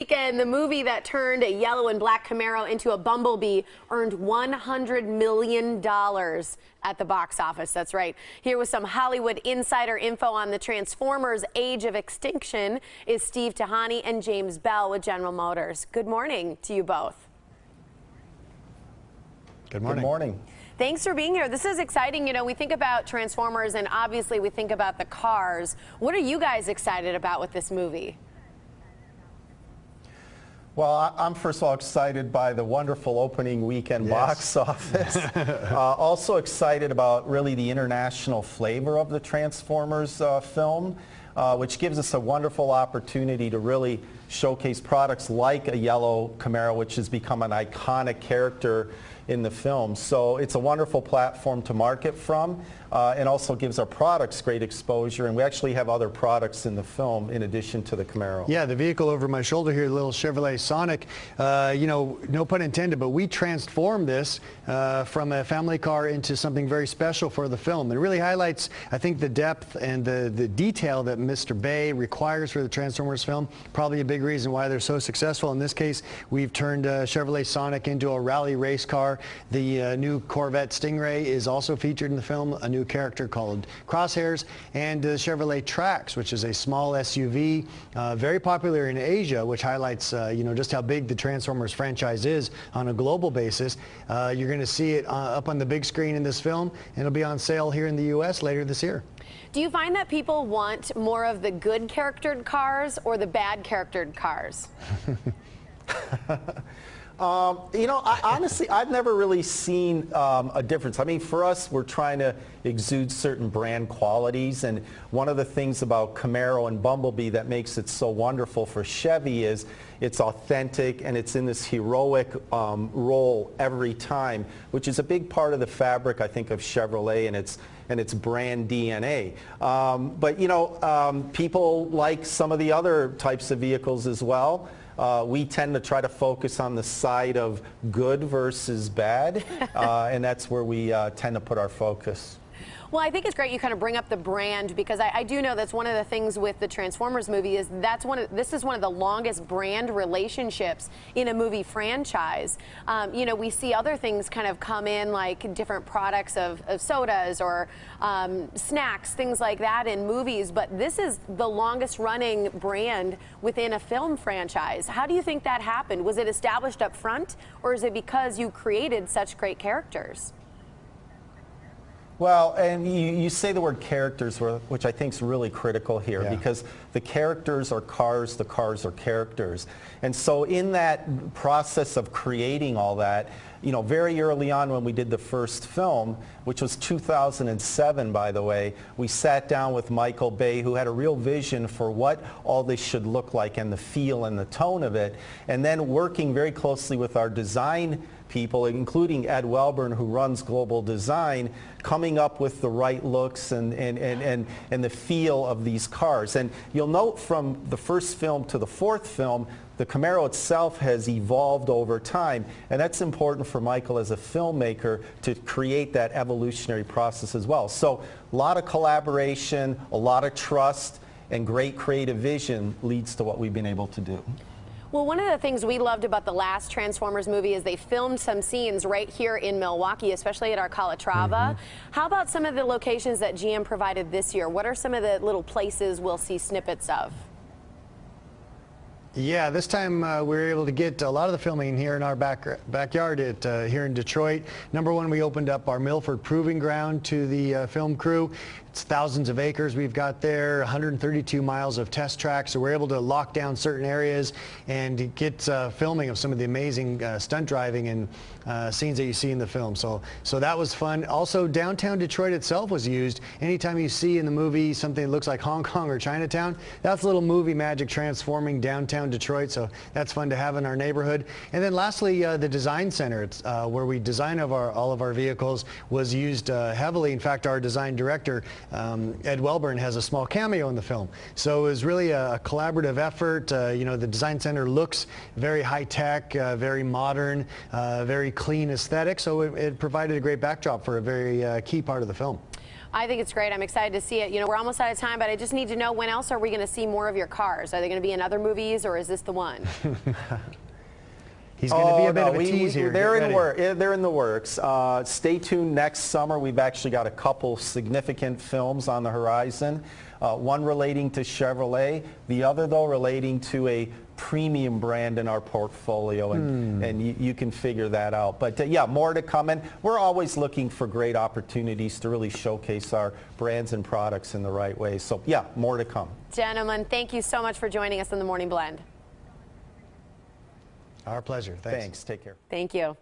Weekend, the movie that turned a yellow and black Camaro into a Bumblebee earned $100 million at the box office. That's right. Here with some Hollywood insider info on the Transformers Age of Extinction is Steve Tihanyi and James Bell with General Motors. Good morning to you both. Good morning. Good morning. Thanks for being here. This is exciting. You know, we think about Transformers and obviously we think about the cars. What are you guys excited about with this movie? Well, I'm first of all excited by the wonderful opening weekend box office. Also excited about really the international flavor of the Transformers film, which gives us a wonderful opportunity to really showcase products like a yellow Camaro, which has become an iconic character in the film. So it's a wonderful platform to market from, and also gives our products great exposure. And we actually have other products in the film in addition to the Camaro. Yeah, the vehicle over my shoulder here, the little Chevrolet Sonic, you know, no pun intended, but we transformed this from a family car into something very special for the film. It really highlights, I think, the depth and the detail that Mr. Bay requires for the Transformers film. Probably a big reason why they're so successful. In this case, we've turned Chevrolet Sonic into a rally race car. The new Corvette Stingray is also featured in the film, a new character called Crosshairs, and Chevrolet Trax, which is a small SUV, very popular in Asia, which highlights you know, just how big the Transformers franchise is on a global basis. You're going to see it up on the big screen in this film, and it'll be on sale here in the U.S. later this year. Do you find that people want more of the good charactered cars or the bad charactered cars? You know, honestly, I've never really seen a difference. I mean, for us, we're trying to exude certain brand qualities, and one of the things about Camaro and Bumblebee that makes it so wonderful for Chevy is it's authentic and it's in this heroic role every time, which is a big part of the fabric, I think, of Chevrolet and its brand DNA. But, you know, people like some of the other types of vehicles as well. We tend to try to focus on the side of good versus bad, and that's where we tend to put our focus. Well, I think it's great you kind of bring up the brand, because I do know that's one of the things with the Transformers movie is this is one of the longest brand relationships in a movie franchise. You know, we see other things kind of come in, like different products of sodas or snacks, things like that in movies, but this is the longest running brand within a film franchise. How do you think that happened? Was it established up front, or is it because you created such great characters? Well, and you say the word characters, which I think is really critical here, because the characters are cars, the cars are characters. And so in that process of creating all that, you know, very early on when we did the first film, which was 2007, by the way, we sat down with Michael Bay, who had a real vision for what all this should look like and the feel and the tone of it, and then working very closely with our design people, including Ed Welburn, who runs global design, coming up with the right looks and the feel of these cars. And you'll note from the first film to the fourth film, the Camaro itself has evolved over time, and that's important for Michael as a filmmaker to create that evolutionary process as well. So a lot of collaboration, a lot of trust, and great creative vision leads to what we've been able to do. Well, one of the things we loved about the last Transformers movie is they filmed some scenes right here in Milwaukee, especially at our Calatrava. How about some of the locations that GM provided this year? What are some of the little places we'll see snippets of? Yeah, this time we were able to get a lot of the filming here in our backyard here in Detroit. Number one, we opened up our Milford Proving Ground to the film crew. It's thousands of acres we've got there, 132 miles of test tracks, so we're able to lock down certain areas and get filming of some of the amazing stunt driving and scenes that you see in the film. So that was fun. Also, downtown Detroit itself was used. Anytime you see in the movie something that looks like Hong Kong or Chinatown, that's a little movie magic transforming downtown Detroit, so that's fun to have in our neighborhood. And then lastly, the design center, it's, where we design all of our vehicles, was used heavily. In fact, our design director, Ed Welburn, has a small cameo in the film. So it was really a collaborative effort. You know, the design center looks very high-tech, very modern, very clean aesthetic, so it provided a great backdrop for a very key part of the film. I think it's great. I'm excited to see it. You know, we're almost out of time, but I just need to know, when else are we going to see more of your cars? Are they going to be in other movies, or is this the one? He's going to be a bit of a tease here. They're in the works. Stay tuned next summer. We've actually got a couple significant films on the horizon. One relating to Chevrolet, the other, though, relating to a premium brand in our portfolio, and you can figure that out. But yeah, more to come, and we're always looking for great opportunities to really showcase our brands and products in the right way. So yeah, more to come. Gentlemen, thank you so much for joining us in the Morning Blend. Our pleasure. Thanks. Take care. Thank you.